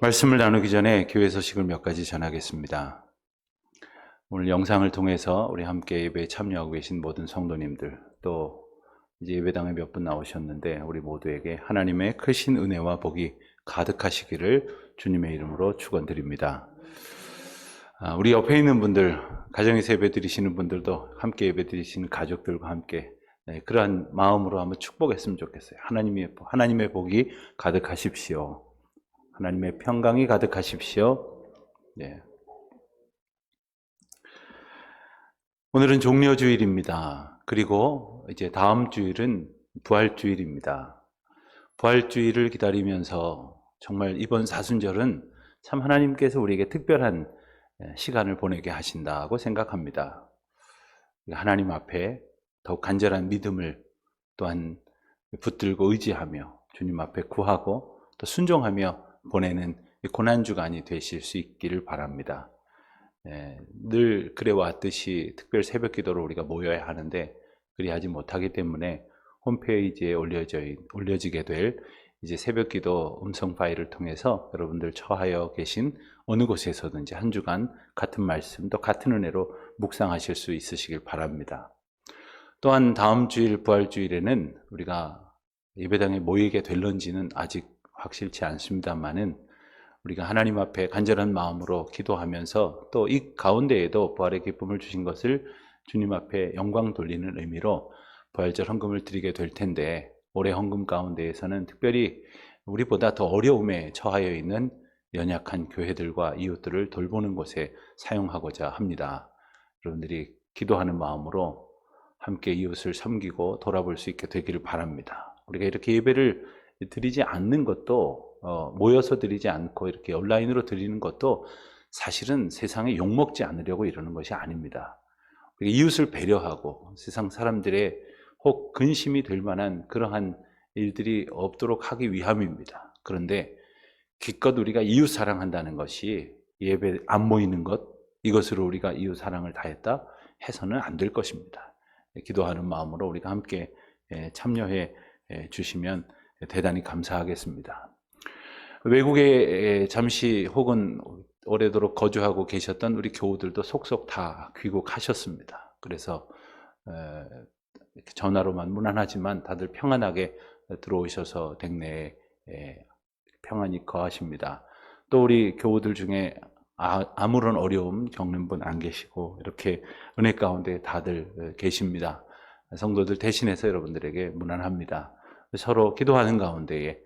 말씀을 나누기 전에 교회 소식을 몇 가지 전하겠습니다. 오늘 영상을 통해서 우리 함께 예배에 참여하고 계신 모든 성도님들, 또 이제 예배당에 몇 분 나오셨는데 우리 모두에게 하나님의 크신 은혜와 복이 가득하시기를 주님의 이름으로 축원드립니다. 우리 옆에 있는 분들, 가정에서 예배 드리시는 분들도 함께 예배 드리시는 가족들과 함께 그러한 마음으로 한번 축복했으면 좋겠어요. 하나님의 복이 가득하십시오. 하나님의 평강이 가득하십시오. 네. 오늘은 종려주일입니다. 그리고 이제 다음 주일은 부활주일입니다. 부활주일을 기다리면서 정말 이번 사순절은 참 하나님께서 우리에게 특별한 시간을 보내게 하신다고 생각합니다. 하나님 앞에 더욱 간절한 믿음을 또한 붙들고 의지하며 주님 앞에 구하고 또 순종하며 보내는 고난주간이 되실 수 있기를 바랍니다. 늘 그래왔듯이 특별 새벽기도로 우리가 모여야 하는데 그리하지 못하기 때문에 홈페이지에 올려지게 될 이제 새벽기도 음성 파일을 통해서 여러분들 처하여 계신 어느 곳에서든지 한 주간 같은 말씀 또 같은 은혜로 묵상하실 수 있으시길 바랍니다. 또한 다음 주일 부활주일에는 우리가 예배당에 모이게 될런지는 아직 확실치 않습니다만은 우리가 하나님 앞에 간절한 마음으로 기도하면서 또 이 가운데에도 부활의 기쁨을 주신 것을 주님 앞에 영광 돌리는 의미로 부활절 헌금을 드리게 될 텐데, 올해 헌금 가운데에서는 특별히 우리보다 더 어려움에 처하여 있는 연약한 교회들과 이웃들을 돌보는 곳에 사용하고자 합니다. 여러분들이 기도하는 마음으로 함께 이웃을 섬기고 돌아볼 수 있게 되기를 바랍니다. 우리가 이렇게 예배를 드리지 않는 것도 모여서 드리지 않고 이렇게 온라인으로 드리는 것도 사실은 세상에 욕먹지 않으려고 이러는 것이 아닙니다. 이웃을 배려하고 세상 사람들의 혹 근심이 될 만한 그러한 일들이 없도록 하기 위함입니다. 그런데 기껏 우리가 이웃 사랑한다는 것이 예배 안 모이는 것, 이것으로 우리가 이웃 사랑을 다했다 해서는 안 될 것입니다. 기도하는 마음으로 우리가 함께 참여해 주시면 대단히 감사하겠습니다. 외국에 잠시 혹은 오래도록 거주하고 계셨던 우리 교우들도 속속 다 귀국하셨습니다. 그래서 전화로만 무난하지만 다들 평안하게 들어오셔서 댁내에 평안히 거하십니다. 또 우리 교우들 중에 아무런 어려움 겪는 분 안 계시고 이렇게 은혜 가운데 다들 계십니다. 성도들 대신해서 여러분들에게 무난합니다. 서로 기도하는 가운데에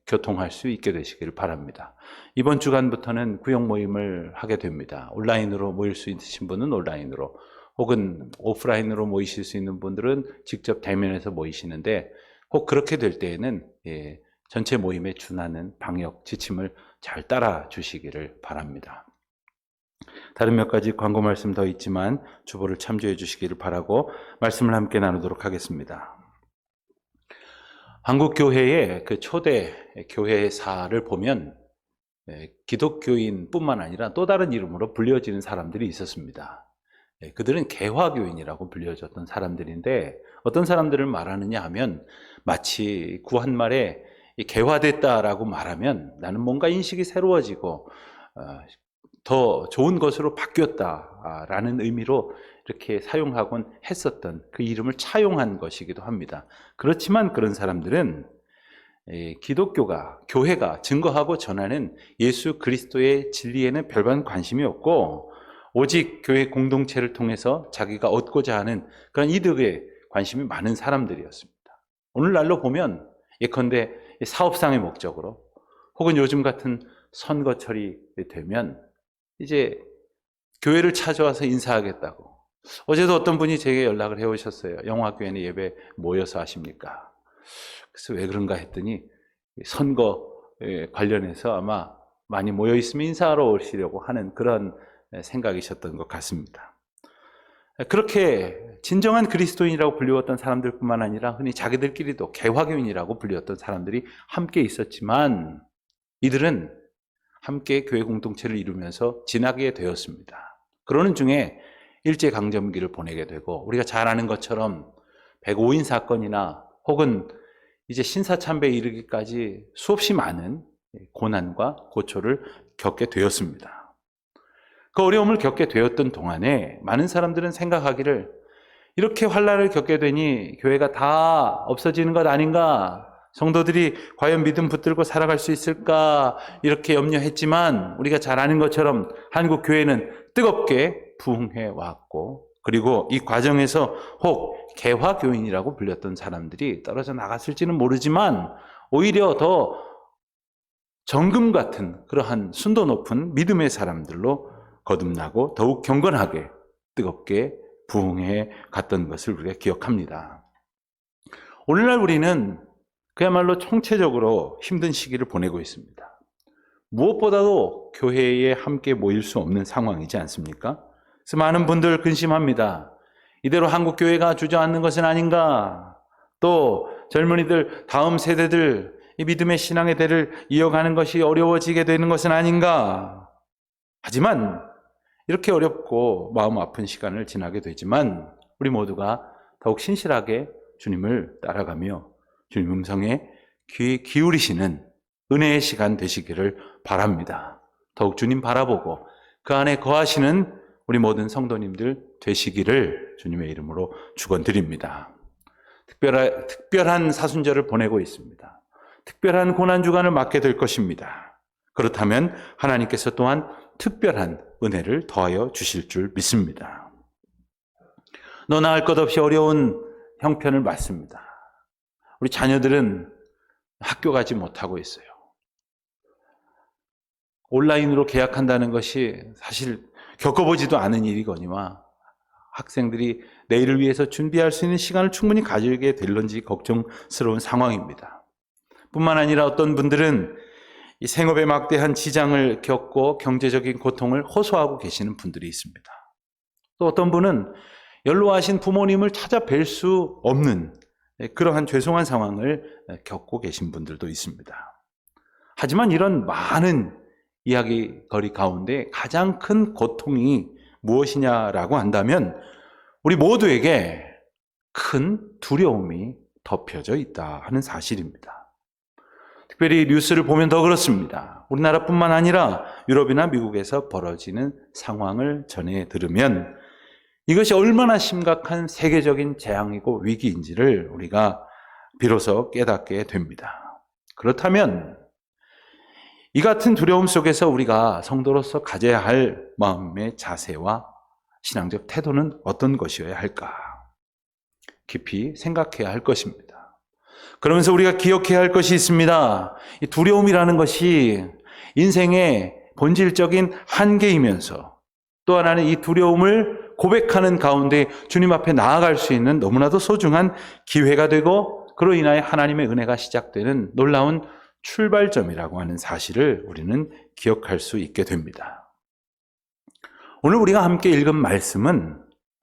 교통할 수 있게 되시길 바랍니다. 이번 주간부터는 구역 모임을 하게 됩니다. 온라인으로 모일 수 있으신 분은 온라인으로, 혹은 오프라인으로 모이실 수 있는 분들은 직접 대면해서 모이시는데, 혹 그렇게 될 때에는 전체 모임에 준하는 방역 지침을 잘 따라 주시기를 바랍니다. 다른 몇 가지 광고 말씀 더 있지만 주보를 참조해 주시기를 바라고 말씀을 함께 나누도록 하겠습니다. 한국 교회의 그 초대 교회사를 보면 기독교인뿐만 아니라 또 다른 이름으로 불려지는 사람들이 있었습니다. 그들은 개화교인이라고 불려졌던 사람들인데, 어떤 사람들을 말하느냐 하면 마치 구한말에 개화됐다라고 말하면 나는 뭔가 인식이 새로워지고 더 좋은 것으로 바뀌었다라는 의미로 이렇게 사용하곤 했었던 그 이름을 차용한 것이기도 합니다. 그렇지만 그런 사람들은 기독교가, 교회가 증거하고 전하는 예수 그리스도의 진리에는 별반 관심이 없고, 오직 교회 공동체를 통해서 자기가 얻고자 하는 그런 이득에 관심이 많은 사람들이었습니다. 오늘날로 보면 예컨대 사업상의 목적으로, 혹은 요즘 같은 선거철이 되면 이제 교회를 찾아와서 인사하겠다고. 어제도 어떤 분이 제게 연락을 해오셨어요. 영화교회는 예배 모여서 하십니까? 그래서 왜 그런가 했더니 선거에 관련해서 아마 많이 모여 있으면 인사하러 오시려고 하는 그런 생각이셨던 것 같습니다. 그렇게 진정한 그리스도인이라고 불리웠던 사람들뿐만 아니라 흔히 자기들끼리도 개화교인이라고 불리웠던 사람들이 함께 있었지만, 이들은 함께 교회 공동체를 이루면서 지나게 되었습니다. 그러는 중에 일제강점기를 보내게 되고, 우리가 잘 아는 것처럼 105인 사건이나 혹은 이제 신사참배에 이르기까지 수없이 많은 고난과 고초를 겪게 되었습니다. 그 어려움을 겪게 되었던 동안에 많은 사람들은 생각하기를 이렇게 환난을 겪게 되니 교회가 다 없어지는 것 아닌가? 성도들이 과연 믿음 붙들고 살아갈 수 있을까? 이렇게 염려했지만 우리가 잘 아는 것처럼 한국 교회는 뜨겁게 부흥해 왔고, 그리고 이 과정에서 혹 개화교인이라고 불렸던 사람들이 떨어져 나갔을지는 모르지만 오히려 더 정금 같은 그러한 순도 높은 믿음의 사람들로 거듭나고 더욱 경건하게 뜨겁게 부흥해 갔던 것을 우리가 기억합니다. 오늘날 우리는 그야말로 총체적으로 힘든 시기를 보내고 있습니다. 무엇보다도 교회에 함께 모일 수 없는 상황이지 않습니까? 그래서 많은 분들 근심합니다. 이대로 한국 교회가 주저앉는 것은 아닌가? 또 젊은이들, 다음 세대들 이 믿음의 신앙의 대를 이어가는 것이 어려워지게 되는 것은 아닌가? 하지만 이렇게 어렵고 마음 아픈 시간을 지나게 되지만 우리 모두가 더욱 신실하게 주님을 따라가며 주님 음성에 귀 기울이시는 은혜의 시간 되시기를 바랍니다. 더욱 주님 바라보고 그 안에 거하시는 우리 모든 성도님들 되시기를 주님의 이름으로 축원드립니다. 특별한 사순절을 보내고 있습니다. 특별한 고난주간을 맞게 될 것입니다. 그렇다면 하나님께서 또한 특별한 은혜를 더하여 주실 줄 믿습니다. 너나 할 것 없이 어려운 형편을 맞습니다. 우리 자녀들은 학교 가지 못하고 있어요. 온라인으로 계약한다는 것이 사실 겪어보지도 않은 일이거니와 학생들이 내일을 위해서 준비할 수 있는 시간을 충분히 가지게 될런지 걱정스러운 상황입니다. 뿐만 아니라 어떤 분들은 이 생업에 막대한 지장을 겪고 경제적인 고통을 호소하고 계시는 분들이 있습니다. 또 어떤 분은 연로하신 부모님을 찾아뵐 수 없는 그러한 죄송한 상황을 겪고 계신 분들도 있습니다. 하지만 이런 많은 이야기거리 가운데 가장 큰 고통이 무엇이냐라고 한다면 우리 모두에게 큰 두려움이 덮여져 있다 하는 사실입니다. 특별히 뉴스를 보면 더 그렇습니다. 우리나라뿐만 아니라 유럽이나 미국에서 벌어지는 상황을 전해 들으면 이것이 얼마나 심각한 세계적인 재앙이고 위기인지를 우리가 비로소 깨닫게 됩니다. 그렇다면 이 같은 두려움 속에서 우리가 성도로서 가져야 할 마음의 자세와 신앙적 태도는 어떤 것이어야 할까? 깊이 생각해야 할 것입니다. 그러면서 우리가 기억해야 할 것이 있습니다. 이 두려움이라는 것이 인생의 본질적인 한계이면서 또 하나는 이 두려움을 고백하는 가운데 주님 앞에 나아갈 수 있는 너무나도 소중한 기회가 되고 그로 인하여 하나님의 은혜가 시작되는 놀라운 출발점이라고 하는 사실을 우리는 기억할 수 있게 됩니다. 오늘 우리가 함께 읽은 말씀은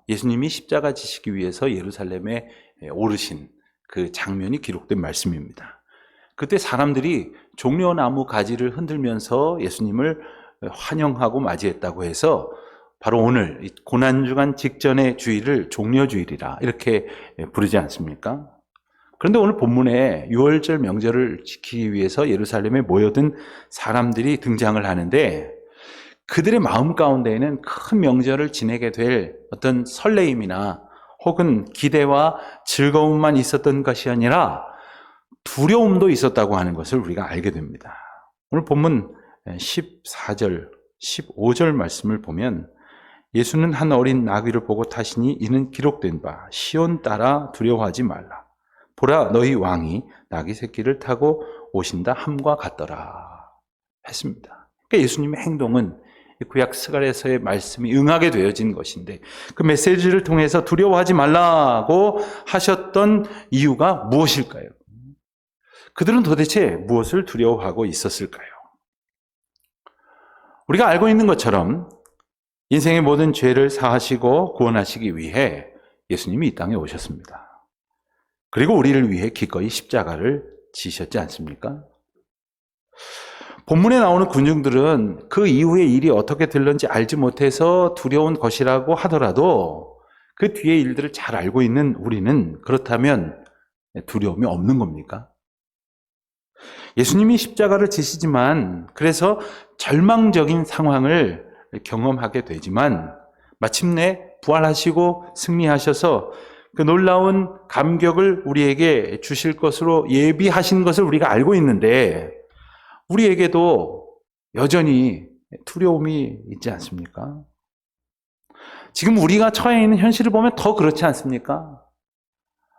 예수님이 십자가 지시기 위해서 예루살렘에 오르신 그 장면이 기록된 말씀입니다. 그때 사람들이 종려나무 가지를 흔들면서 예수님을 환영하고 맞이했다고 해서 바로 오늘 고난주간 직전의 주일을 종려주일이라 이렇게 부르지 않습니까? 그런데 오늘 본문에 유월절 명절을 지키기 위해서 예루살렘에 모여든 사람들이 등장을 하는데 그들의 마음 가운데에는 큰 명절을 지내게 될 어떤 설레임이나 혹은 기대와 즐거움만 있었던 것이 아니라 두려움도 있었다고 하는 것을 우리가 알게 됩니다. 오늘 본문 14절, 15절 말씀을 보면 예수는 한 어린 나귀를 보고 타시니 이는 기록된 바 시온 따라 두려워하지 말라. 보라 너희 왕이 나귀 새끼를 타고 오신다 함과 같더라 했습니다. 그러니까 예수님의 행동은 구약 스가랴서의 말씀이 응하게 되어진 것인데 그 메시지를 통해서 두려워하지 말라고 하셨던 이유가 무엇일까요? 그들은 도대체 무엇을 두려워하고 있었을까요? 우리가 알고 있는 것처럼 인생의 모든 죄를 사하시고 구원하시기 위해 예수님이 이 땅에 오셨습니다. 그리고 우리를 위해 기꺼이 십자가를 지셨지 않습니까? 본문에 나오는 군중들은 그 이후의 일이 어떻게 될런지 알지 못해서 두려운 것이라고 하더라도 그 뒤의 일들을 잘 알고 있는 우리는 그렇다면 두려움이 없는 겁니까? 예수님이 십자가를 지시지만 그래서 절망적인 상황을 경험하게 되지만 마침내 부활하시고 승리하셔서 그 놀라운 감격을 우리에게 주실 것으로 예비하신 것을 우리가 알고 있는데 우리에게도 여전히 두려움이 있지 않습니까? 지금 우리가 처해 있는 현실을 보면 더 그렇지 않습니까?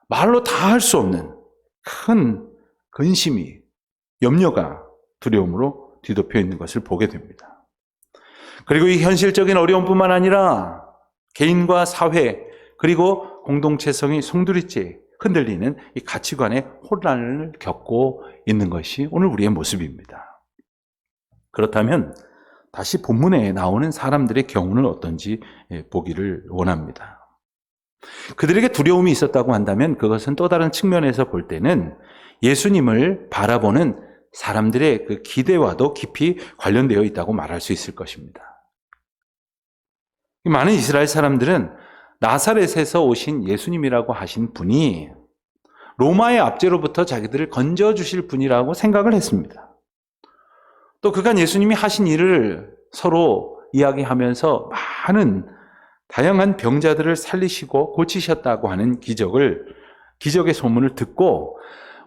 말로 다 할 수 없는 큰 근심이, 염려가 두려움으로 뒤덮여 있는 것을 보게 됩니다. 그리고 이 현실적인 어려움뿐만 아니라 개인과 사회 그리고 공동체성이 송두리째 흔들리는 이 가치관의 혼란을 겪고 있는 것이 오늘 우리의 모습입니다. 그렇다면 다시 본문에 나오는 사람들의 경우는 어떤지 보기를 원합니다. 그들에게 두려움이 있었다고 한다면 그것은 또 다른 측면에서 볼 때는 예수님을 바라보는 사람들의 그 기대와도 깊이 관련되어 있다고 말할 수 있을 것입니다. 많은 이스라엘 사람들은 나사렛에서 오신 예수님이라고 하신 분이 로마의 압제로부터 자기들을 건져주실 분이라고 생각을 했습니다. 또 그간 예수님이 하신 일을 서로 이야기하면서 많은 다양한 병자들을 살리시고 고치셨다고 하는 기적의 소문을 듣고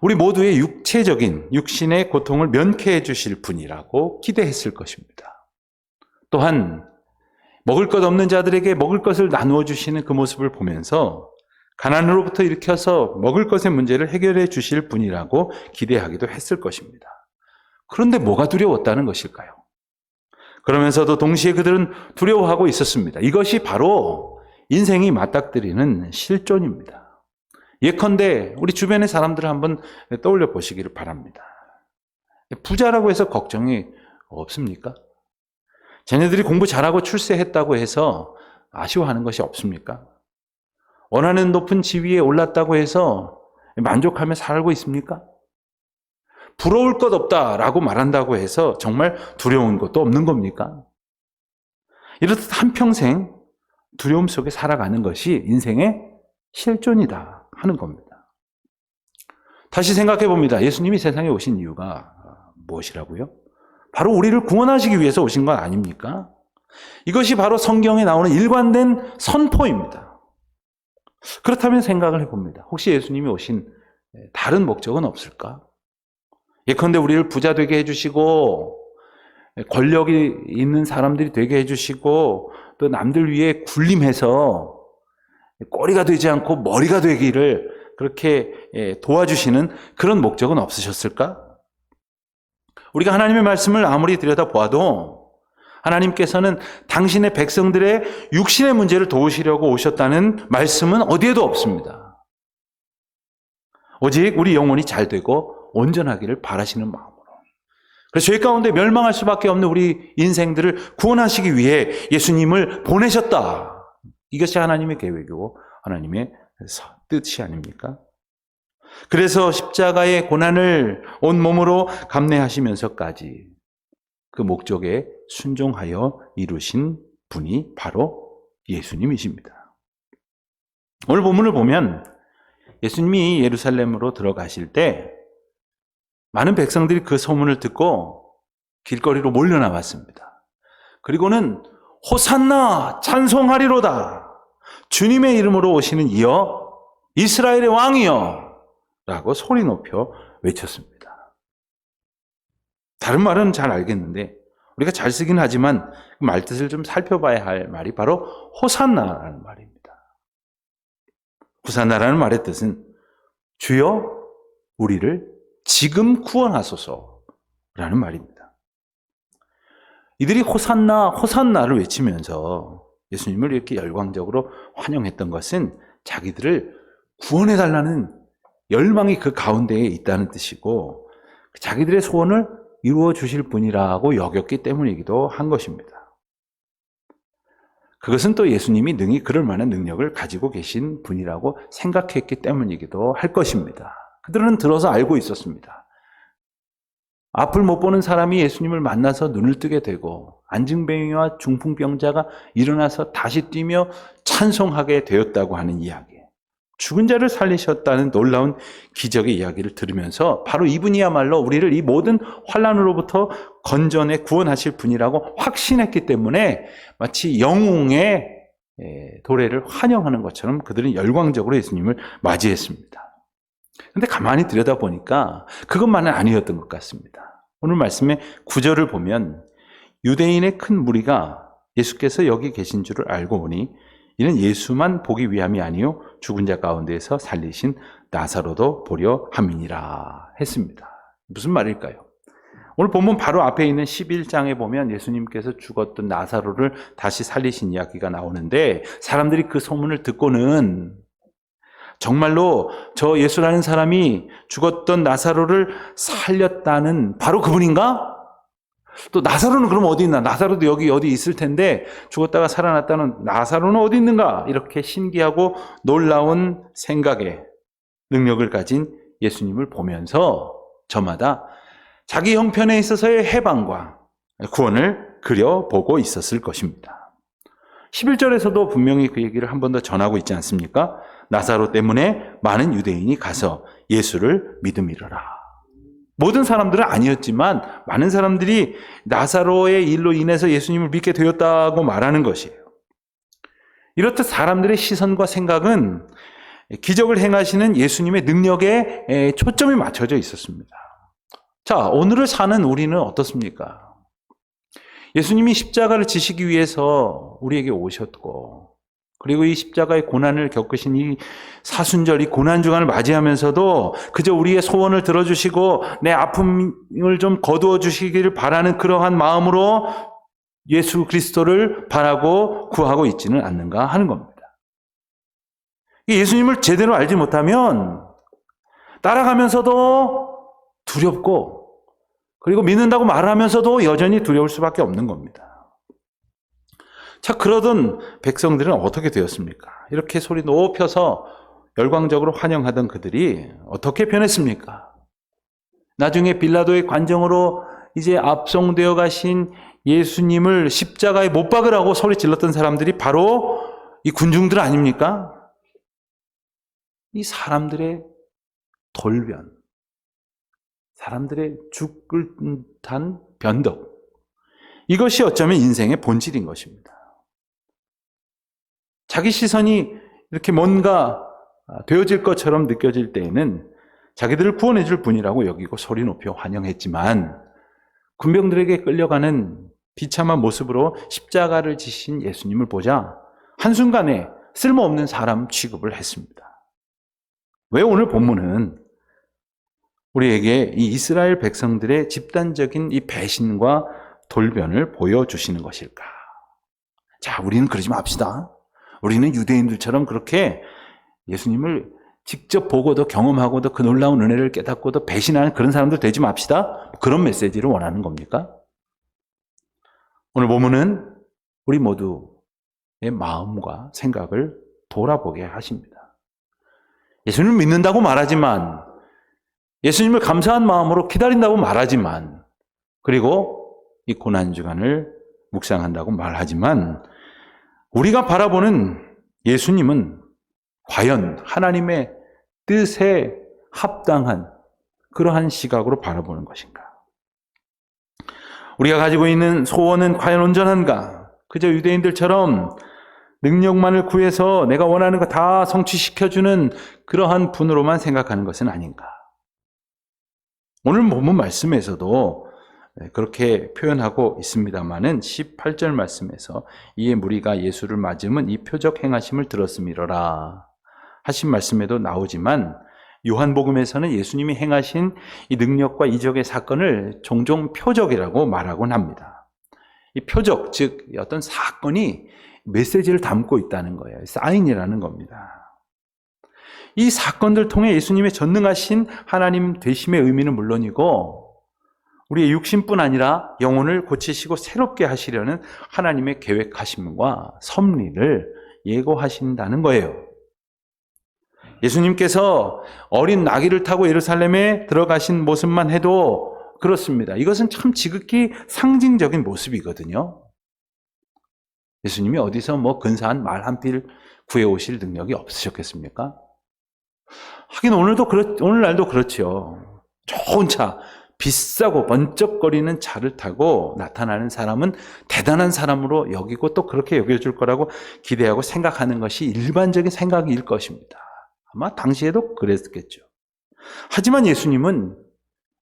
우리 모두의 육신의 고통을 면케해 주실 분이라고 기대했을 것입니다. 또한 먹을 것 없는 자들에게 먹을 것을 나누어 주시는 그 모습을 보면서 가난으로부터 일으켜서 먹을 것의 문제를 해결해 주실 분이라고 기대하기도 했을 것입니다. 그런데 뭐가 두려웠다는 것일까요? 그러면서도 동시에 그들은 두려워하고 있었습니다. 이것이 바로 인생이 맞닥뜨리는 실존입니다. 예컨대 우리 주변의 사람들을 한번 떠올려 보시기를 바랍니다. 부자라고 해서 걱정이 없습니까? 자녀들이 공부 잘하고 출세했다고 해서 아쉬워하는 것이 없습니까? 원하는 높은 지위에 올랐다고 해서 만족하며 살고 있습니까? 부러울 것 없다라고 말한다고 해서 정말 두려운 것도 없는 겁니까? 이렇듯 한평생 두려움 속에 살아가는 것이 인생의 실존이다 하는 겁니다. 다시 생각해 봅니다. 예수님이 세상에 오신 이유가 무엇이라고요? 바로 우리를 구원하시기 위해서 오신 건 아닙니까? 이것이 바로 성경에 나오는 일관된 선포입니다. 그렇다면 생각을 해봅니다. 혹시 예수님이 오신 다른 목적은 없을까? 예컨대 우리를 부자 되게 해주시고 권력이 있는 사람들이 되게 해주시고 또 남들 위해 군림해서 꼬리가 되지 않고 머리가 되기를 그렇게 도와주시는 그런 목적은 없으셨을까? 우리가 하나님의 말씀을 아무리 들여다보아도 하나님께서는 당신의 백성들의 육신의 문제를 도우시려고 오셨다는 말씀은 어디에도 없습니다. 오직 우리 영혼이 잘 되고 온전하기를 바라시는 마음으로. 그래서 죄 가운데 멸망할 수밖에 없는 우리 인생들을 구원하시기 위해 예수님을 보내셨다. 이것이 하나님의 계획이고 하나님의 뜻이 아닙니까? 그래서 십자가의 고난을 온몸으로 감내하시면서까지 그 목적에 순종하여 이루신 분이 바로 예수님이십니다. 오늘 본문을 보면 예수님이 예루살렘으로 들어가실 때 많은 백성들이 그 소문을 듣고 길거리로 몰려 나왔습니다. 그리고는 호산나 찬송하리로다. 주님의 이름으로 오시는 이여 이스라엘의 왕이여 라고 소리 높여 외쳤습니다. 다른 말은 잘 알겠는데 우리가 잘 쓰긴 하지만 말뜻을 좀 살펴봐야 할 말이 바로 호산나라는 말입니다. 호산나라는 말의 뜻은 주여 우리를 지금 구원하소서라는 말입니다. 이들이 호산나, 호산나를 외치면서 예수님을 이렇게 열광적으로 환영했던 것은 자기들을 구원해달라는 열망이 그 가운데에 있다는 뜻이고 자기들의 소원을 이루어 주실 분이라고 여겼기 때문이기도 한 것입니다. 그것은 또 예수님이 능히 그럴 만한 능력을 가지고 계신 분이라고 생각했기 때문이기도 할 것입니다. 그들은 들어서 알고 있었습니다. 앞을 못 보는 사람이 예수님을 만나서 눈을 뜨게 되고 안증뱅이와 중풍병자가 일어나서 다시 뛰며 찬송하게 되었다고 하는 이야기. 죽은 자를 살리셨다는 놀라운 기적의 이야기를 들으면서 바로 이분이야말로 우리를 이 모든 환난으로부터 건져내 구원하실 분이라고 확신했기 때문에 마치 영웅의 도래를 환영하는 것처럼 그들은 열광적으로 예수님을 맞이했습니다. 그런데 가만히 들여다보니까 그것만은 아니었던 것 같습니다. 오늘 말씀의 9절을 보면 유대인의 큰 무리가 예수께서 여기 계신 줄을 알고 보니 이는 예수만 보기 위함이 아니요 죽은 자 가운데에서 살리신 나사로도 보려 함이니라 했습니다. 무슨 말일까요? 오늘 본문 바로 앞에 있는 11장에 보면 예수님께서 죽었던 나사로를 다시 살리신 이야기가 나오는데 사람들이 그 소문을 듣고는 정말로 저 예수라는 사람이 죽었던 나사로를 살렸다는 바로 그분인가? 또 나사로는 그럼 어디 있나? 나사로도 여기 어디 있을 텐데 죽었다가 살아났다는 나사로는 어디 있는가? 이렇게 신기하고 놀라운 생각에 능력을 가진 예수님을 보면서 저마다 자기 형편에 있어서의 해방과 구원을 그려보고 있었을 것입니다. 11절에서도 분명히 그 얘기를 한 번 더 전하고 있지 않습니까? 나사로 때문에 많은 유대인이 가서 예수를 믿음이러라. 모든 사람들은 아니었지만 많은 사람들이 나사로의 일로 인해서 예수님을 믿게 되었다고 말하는 것이에요. 이렇듯 사람들의 시선과 생각은 기적을 행하시는 예수님의 능력에 초점이 맞춰져 있었습니다. 자, 오늘을 사는 우리는 어떻습니까? 예수님이 십자가를 지시기 위해서 우리에게 오셨고 그리고 이 십자가의 고난을 겪으신 이 사순절, 이 고난주간을 맞이하면서도 그저 우리의 소원을 들어주시고 내 아픔을 좀 거두어 주시기를 바라는 그러한 마음으로 예수 그리스도를 바라고 구하고 있지는 않는가 하는 겁니다. 예수님을 제대로 알지 못하면 따라가면서도 두렵고 그리고 믿는다고 말하면서도 여전히 두려울 수밖에 없는 겁니다. 자, 그러던 백성들은 어떻게 되었습니까? 이렇게 소리 높여서 열광적으로 환영하던 그들이 어떻게 변했습니까? 나중에 빌라도의 관정으로 이제 압송되어 가신 예수님을 십자가에 못 박으라고 소리 질렀던 사람들이 바로 이 군중들 아닙니까? 이 사람들의 돌변, 사람들의 죽을 듯한 변덕, 이것이 어쩌면 인생의 본질인 것입니다. 자기 시선이 이렇게 뭔가 되어질 것처럼 느껴질 때에는 자기들을 구원해 줄 분이라고 여기고 소리 높여 환영했지만 군병들에게 끌려가는 비참한 모습으로 십자가를 지신 예수님을 보자 한순간에 쓸모없는 사람 취급을 했습니다. 왜 오늘 본문은 우리에게 이 이스라엘 백성들의 집단적인 이 배신과 돌변을 보여주시는 것일까? 자, 우리는 그러지 맙시다. 우리는 유대인들처럼 그렇게 예수님을 직접 보고도 경험하고도 그 놀라운 은혜를 깨닫고도 배신하는 그런 사람들 되지 맙시다. 그런 메시지를 원하는 겁니까? 오늘 본문은 우리 모두의 마음과 생각을 돌아보게 하십니다. 예수님을 믿는다고 말하지만, 예수님을 감사한 마음으로 기다린다고 말하지만, 그리고 이 고난주간을 묵상한다고 말하지만, 우리가 바라보는 예수님은 과연 하나님의 뜻에 합당한 그러한 시각으로 바라보는 것인가? 우리가 가지고 있는 소원은 과연 온전한가? 그저 유대인들처럼 능력만을 구해서 내가 원하는 거 다 성취시켜주는 그러한 분으로만 생각하는 것은 아닌가? 오늘 본문 말씀에서도 그렇게 표현하고 있습니다마는 18절 말씀에서 이에 무리가 예수를 맞으면 이 표적 행하심을 들었음이로라 하신 말씀에도 나오지만 요한복음에서는 예수님이 행하신 이 능력과 이적의 사건을 종종 표적이라고 말하곤 합니다. 이 표적, 즉 어떤 사건이 메시지를 담고 있다는 거예요. 사인이라는 겁니다. 이 사건들 통해 예수님의 전능하신 하나님 되심의 의미는 물론이고 우리의 육신뿐 아니라 영혼을 고치시고 새롭게 하시려는 하나님의 계획하심과 섭리를 예고하신다는 거예요. 예수님께서 어린 나귀를 타고 예루살렘에 들어가신 모습만 해도 그렇습니다. 이것은 참 지극히 상징적인 모습이거든요. 예수님이 어디서 근사한 말 한 필 구해오실 능력이 없으셨겠습니까? 하긴 오늘날도 그렇죠. 좋은 차, 비싸고 번쩍거리는 차를 타고 나타나는 사람은 대단한 사람으로 여기고 또 그렇게 여겨줄 거라고 기대하고 생각하는 것이 일반적인 생각일 것입니다. 아마 당시에도 그랬겠죠. 하지만 예수님은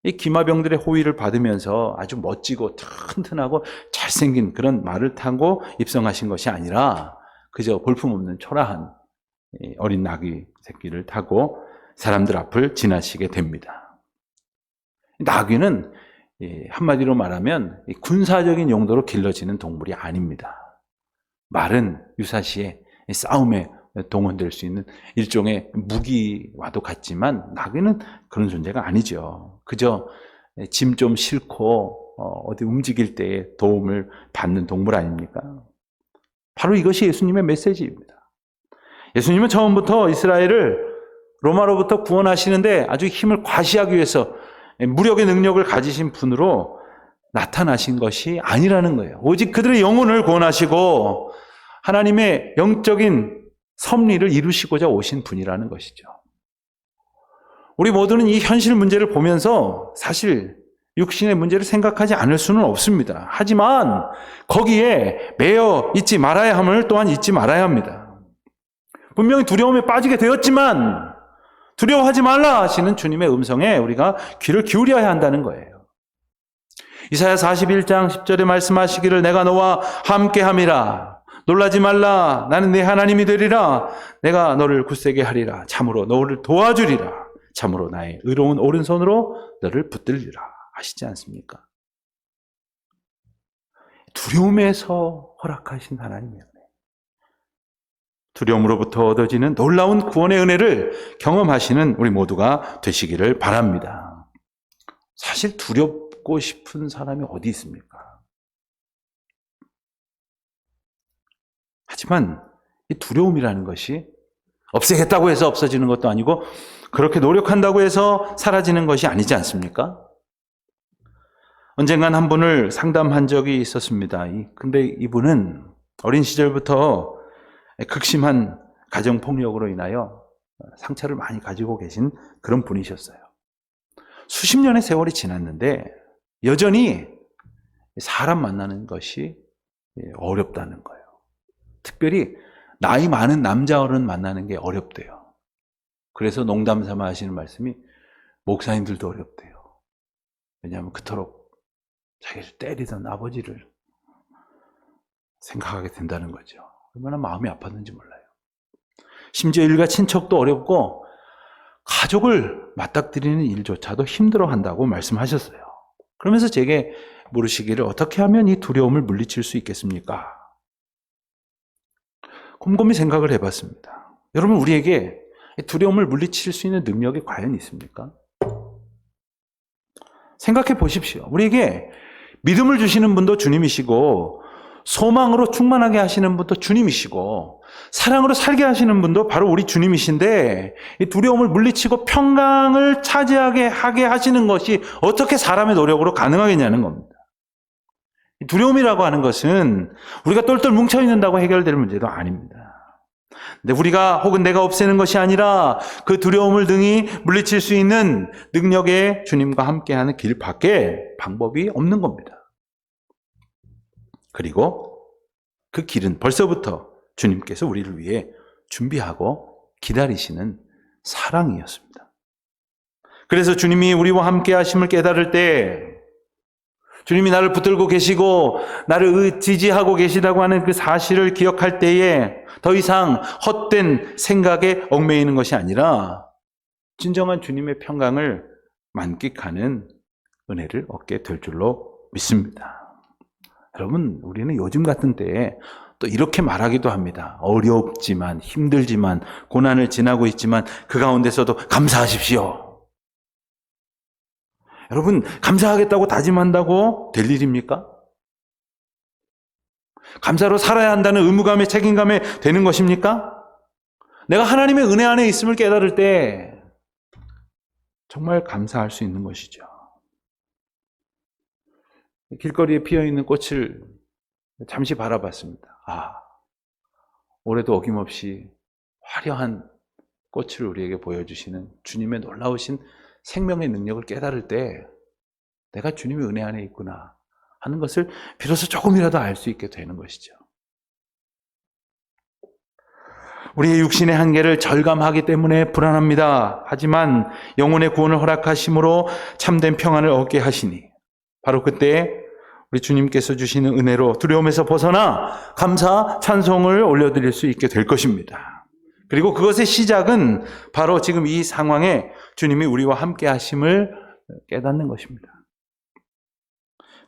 이 기마병들의 호의를 받으면서 아주 멋지고 튼튼하고 잘생긴 그런 말을 타고 입성하신 것이 아니라 그저 볼품없는 초라한 어린 나귀 새끼를 타고 사람들 앞을 지나시게 됩니다. 나귀는 한마디로 말하면 군사적인 용도로 길러지는 동물이 아닙니다. 말은 유사시에 싸움에 동원될 수 있는 일종의 무기와도 같지만 나귀는 그런 존재가 아니죠. 그저 짐 좀 싣고 어디 움직일 때에 도움을 받는 동물 아닙니까? 바로 이것이 예수님의 메시지입니다. 예수님은 처음부터 이스라엘을 로마로부터 구원하시는데 아주 힘을 과시하기 위해서 무력의 능력을 가지신 분으로 나타나신 것이 아니라는 거예요. 오직 그들의 영혼을 구원하시고 하나님의 영적인 섭리를 이루시고자 오신 분이라는 것이죠. 우리 모두는 이 현실 문제를 보면서 사실 육신의 문제를 생각하지 않을 수는 없습니다. 하지만 거기에 매여 있지 말아야 함을 또한 잊지 말아야 합니다. 분명히 두려움에 빠지게 되었지만 두려워하지 말라 하시는 주님의 음성에 우리가 귀를 기울여야 한다는 거예요. 이사야 41장 10절에 말씀하시기를 내가 너와 함께함이라 놀라지 말라 나는 네 하나님이 되리라 내가 너를 굳세게 하리라 참으로 너를 도와주리라 참으로 나의 의로운 오른손으로 너를 붙들리라 하시지 않습니까? 두려움에서 허락하신 하나님이에요. 두려움으로부터 얻어지는 놀라운 구원의 은혜를 경험하시는 우리 모두가 되시기를 바랍니다. 사실 두렵고 싶은 사람이 어디 있습니까? 하지만 이 두려움이라는 것이 없애겠다고 해서 없어지는 것도 아니고 그렇게 노력한다고 해서 사라지는 것이 아니지 않습니까? 언젠간 한 분을 상담한 적이 있었습니다. 근데 이분은 어린 시절부터 극심한 가정폭력으로 인하여 상처를 많이 가지고 계신 그런 분이셨어요. 수십 년의 세월이 지났는데 여전히 사람 만나는 것이 어렵다는 거예요. 특별히 나이 많은 남자 어른 만나는 게 어렵대요. 그래서 농담 삼아 하시는 말씀이 목사님들도 어렵대요. 왜냐하면 그토록 자기를 때리던 아버지를 생각하게 된다는 거죠. 얼마나 마음이 아팠는지 몰라요. 심지어 일가 친척도 어렵고 가족을 맞닥뜨리는 일조차도 힘들어한다고 말씀하셨어요. 그러면서 제게 물으시기를 어떻게 하면 이 두려움을 물리칠 수 있겠습니까? 곰곰이 생각을 해봤습니다. 여러분 우리에게 두려움을 물리칠 수 있는 능력이 과연 있습니까? 생각해 보십시오. 우리에게 믿음을 주시는 분도 주님이시고 소망으로 충만하게 하시는 분도 주님이시고 사랑으로 살게 하시는 분도 바로 우리 주님이신데 이 두려움을 물리치고 평강을 차지하게 하게 하시는 것이 어떻게 사람의 노력으로 가능하겠냐는 겁니다. 두려움이라고 하는 것은 우리가 똘똘 뭉쳐있는다고 해결될 문제도 아닙니다. 근데 우리가 혹은 내가 없애는 것이 아니라 그 두려움을 등이 물리칠 수 있는 능력의 주님과 함께하는 길밖에 방법이 없는 겁니다. 그리고 그 길은 벌써부터 주님께서 우리를 위해 준비하고 기다리시는 사랑이었습니다. 그래서 주님이 우리와 함께 하심을 깨달을 때 주님이 나를 붙들고 계시고 나를 지지하고 계시다고 하는 그 사실을 기억할 때에 더 이상 헛된 생각에 얽매이는 것이 아니라 진정한 주님의 평강을 만끽하는 은혜를 얻게 될 줄로 믿습니다. 여러분, 우리는 요즘 같은 때에 또 이렇게 말하기도 합니다. 어렵지만, 힘들지만, 고난을 지나고 있지만 그 가운데서도 감사하십시오. 여러분, 감사하겠다고 다짐한다고 될 일입니까? 감사로 살아야 한다는 의무감에 책임감에 되는 것입니까? 내가 하나님의 은혜 안에 있음을 깨달을 때 정말 감사할 수 있는 것이죠. 길거리에 피어있는 꽃을 잠시 바라봤습니다. 올해도 어김없이 화려한 꽃을 우리에게 보여주시는 주님의 놀라우신 생명의 능력을 깨달을 때 내가 주님의 은혜 안에 있구나 하는 것을 비로소 조금이라도 알 수 있게 되는 것이죠. 우리의 육신의 한계를 절감하기 때문에 불안합니다. 하지만 영혼의 구원을 허락하심으로 참된 평안을 얻게 하시니 바로 그때 우리 주님께서 주시는 은혜로 두려움에서 벗어나 감사, 찬송을 올려드릴 수 있게 될 것입니다. 그리고 그것의 시작은 바로 지금 이 상황에 주님이 우리와 함께 하심을 깨닫는 것입니다.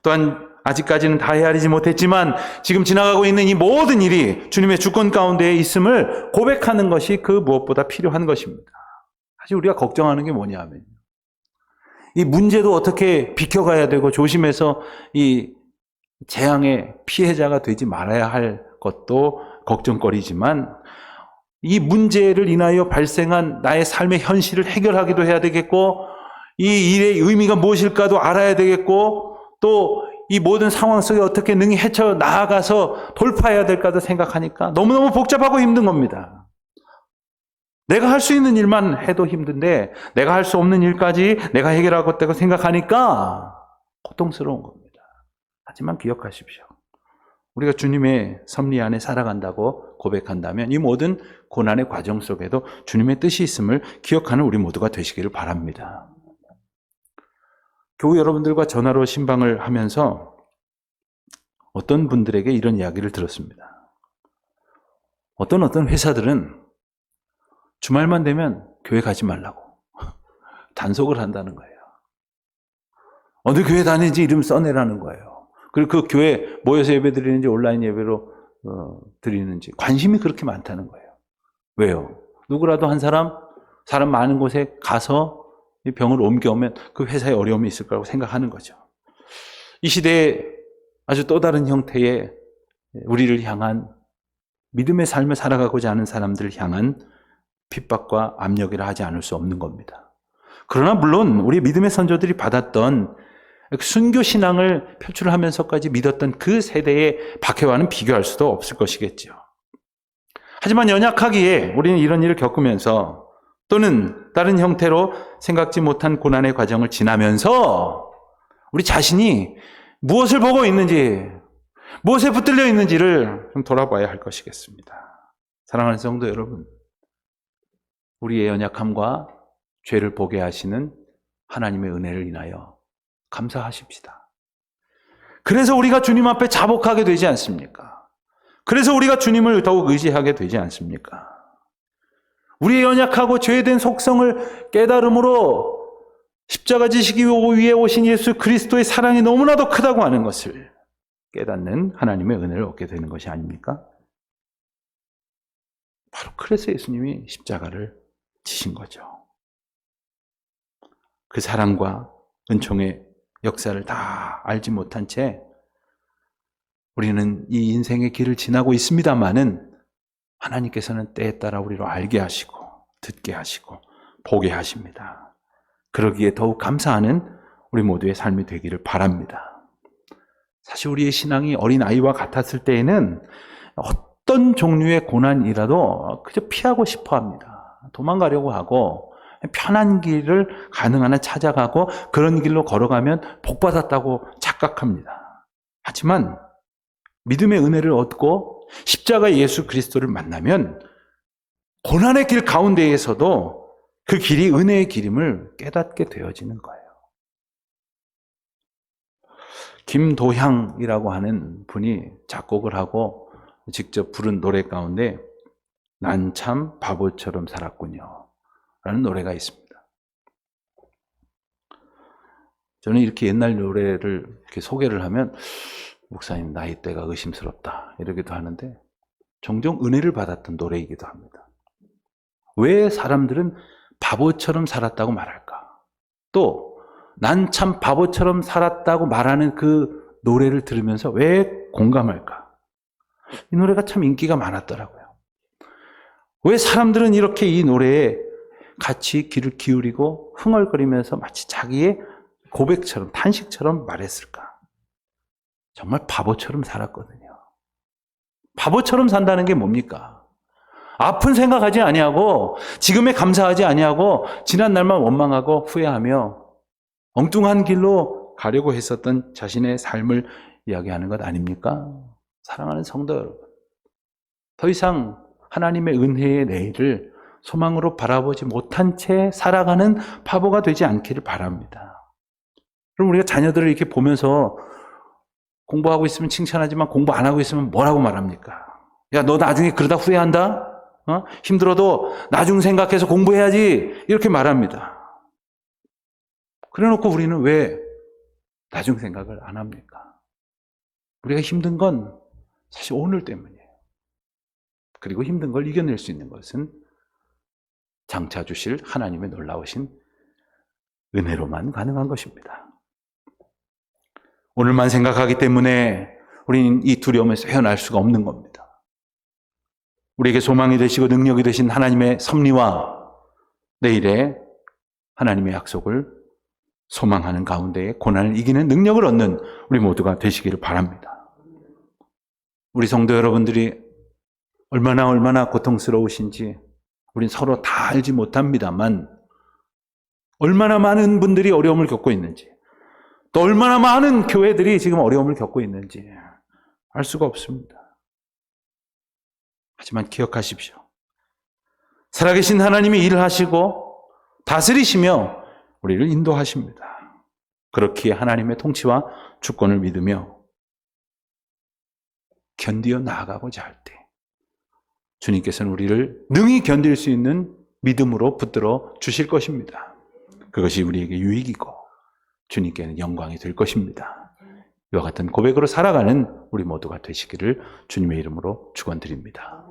또한 아직까지는 다 헤아리지 못했지만 지금 지나가고 있는 이 모든 일이 주님의 주권 가운데에 있음을 고백하는 것이 그 무엇보다 필요한 것입니다. 사실 우리가 걱정하는 게 뭐냐면 이 문제도 어떻게 비켜가야 되고 조심해서 이 재앙의 피해자가 되지 말아야 할 것도 걱정거리지만 이 문제를 인하여 발생한 나의 삶의 현실을 해결하기도 해야 되겠고 이 일의 의미가 무엇일까도 알아야 되겠고 또 이 모든 상황 속에 어떻게 능히 헤쳐나아가서 돌파해야 될까도 생각하니까 너무너무 복잡하고 힘든 겁니다. 내가 할 수 있는 일만 해도 힘든데 내가 할 수 없는 일까지 내가 해결하겠다고 생각하니까 고통스러운 겁니다. 하지만 기억하십시오. 우리가 주님의 섭리 안에 살아간다고 고백한다면 이 모든 고난의 과정 속에도 주님의 뜻이 있음을 기억하는 우리 모두가 되시기를 바랍니다. 교우 여러분들과 전화로 신방을 하면서 어떤 분들에게 이런 이야기를 들었습니다. 어떤 회사들은 주말만 되면 교회 가지 말라고 단속을 한다는 거예요. 어느 교회 다니는지 이름 써내라는 거예요. 그리고 그 교회 모여서 예배 드리는지 온라인 예배로 드리는지 관심이 그렇게 많다는 거예요. 왜요? 누구라도 한 사람 많은 곳에 가서 이 병을 옮겨오면 그 회사에 어려움이 있을 거라고 생각하는 거죠. 이 시대에 아주 또 다른 형태의 우리를 향한 믿음의 삶을 살아가고자 하는 사람들을 향한 핍박과 압력이라 하지 않을 수 없는 겁니다. 그러나 물론 우리 믿음의 선조들이 받았던 순교 신앙을 표출하면서까지 믿었던 그 세대의 박해와는 비교할 수도 없을 것이겠죠. 하지만 연약하기에 우리는 이런 일을 겪으면서 또는 다른 형태로 생각지 못한 고난의 과정을 지나면서 우리 자신이 무엇을 보고 있는지, 무엇에 붙들려 있는지를 좀 돌아봐야 할 것이겠습니다. 사랑하는 성도 여러분, 우리의 연약함과 죄를 보게 하시는 하나님의 은혜를 인하여 감사하십시다. 그래서 우리가 주님 앞에 자복하게 되지 않습니까? 그래서 우리가 주님을 더욱 의지하게 되지 않습니까? 우리의 연약하고 죄된 속성을 깨달음으로 십자가 지시기 위해 오신 예수 그리스도의 사랑이 너무나도 크다고 하는 것을 깨닫는 하나님의 은혜를 얻게 되는 것이 아닙니까? 바로 그래서 예수님이 십자가를 지신 거죠. 그 사랑과 은총의 역사를 다 알지 못한 채 우리는 이 인생의 길을 지나고 있습니다마는 하나님께서는 때에 따라 우리로 알게 하시고 듣게 하시고 보게 하십니다. 그러기에 더욱 감사하는 우리 모두의 삶이 되기를 바랍니다. 사실 우리의 신앙이 어린아이와 같았을 때에는 어떤 종류의 고난이라도 그저 피하고 싶어 합니다. 도망가려고 하고 편한 길을 가능한 한 찾아가고 그런 길로 걸어가면 복받았다고 착각합니다. 하지만 믿음의 은혜를 얻고 십자가 예수 그리스도를 만나면 고난의 길 가운데에서도 그 길이 은혜의 길임을 깨닫게 되어지는 거예요. 김도향이라고 하는 분이 작곡을 하고 직접 부른 노래 가운데 난 참 바보처럼 살았군요 라는 노래가 있습니다. 저는 이렇게 옛날 노래를 이렇게 소개를 하면 목사님 나이대가 의심스럽다 이러기도 하는데 종종 은혜를 받았던 노래이기도 합니다. 왜 사람들은 바보처럼 살았다고 말할까? 또 난 참 바보처럼 살았다고 말하는 그 노래를 들으면서 왜 공감할까? 이 노래가 참 인기가 많았더라고요. 왜 사람들은 이렇게 이 노래에 같이 귀를 기울이고 흥얼거리면서 마치 자기의 고백처럼 탄식처럼 말했을까? 정말 바보처럼 살았거든요. 바보처럼 산다는 게 뭡니까? 아픈 생각하지 아니하고 지금에 감사하지 아니하고 지난 날만 원망하고 후회하며 엉뚱한 길로 가려고 했었던 자신의 삶을 이야기하는 것 아닙니까? 사랑하는 성도 여러분, 더 이상 하나님의 은혜의 내일을 소망으로 바라보지 못한 채 살아가는 바보가 되지 않기를 바랍니다. 그럼 우리가 자녀들을 이렇게 보면서 공부하고 있으면 칭찬하지만 공부 안 하고 있으면 뭐라고 말합니까? 야, 너 나중에 그러다 후회한다? 힘들어도 나중 생각해서 공부해야지. 이렇게 말합니다. 그래 놓고 우리는 왜 나중 생각을 안 합니까? 우리가 힘든 건 사실 오늘 때문이에요. 그리고 힘든 걸 이겨낼 수 있는 것은 장차 주실 하나님의 놀라우신 은혜로만 가능한 것입니다. 오늘만 생각하기 때문에 우리는 이 두려움에서 헤어날 수가 없는 겁니다. 우리에게 소망이 되시고 능력이 되신 하나님의 섭리와 내일의 하나님의 약속을 소망하는 가운데에 고난을 이기는 능력을 얻는 우리 모두가 되시기를 바랍니다. 우리 성도 여러분들이 얼마나 고통스러우신지 우린 서로 다 알지 못합니다만 얼마나 많은 분들이 어려움을 겪고 있는지 또 얼마나 많은 교회들이 지금 어려움을 겪고 있는지 알 수가 없습니다. 하지만 기억하십시오. 살아계신 하나님이 일을 하시고 다스리시며 우리를 인도하십니다. 그렇기에 하나님의 통치와 주권을 믿으며 견디어 나아가고자 할 때 주님께서는 우리를 능히 견딜 수 있는 믿음으로 붙들어 주실 것입니다. 그것이 우리에게 유익이고 주님께는 영광이 될 것입니다. 이와 같은 고백으로 살아가는 우리 모두가 되시기를 주님의 이름으로 축원드립니다.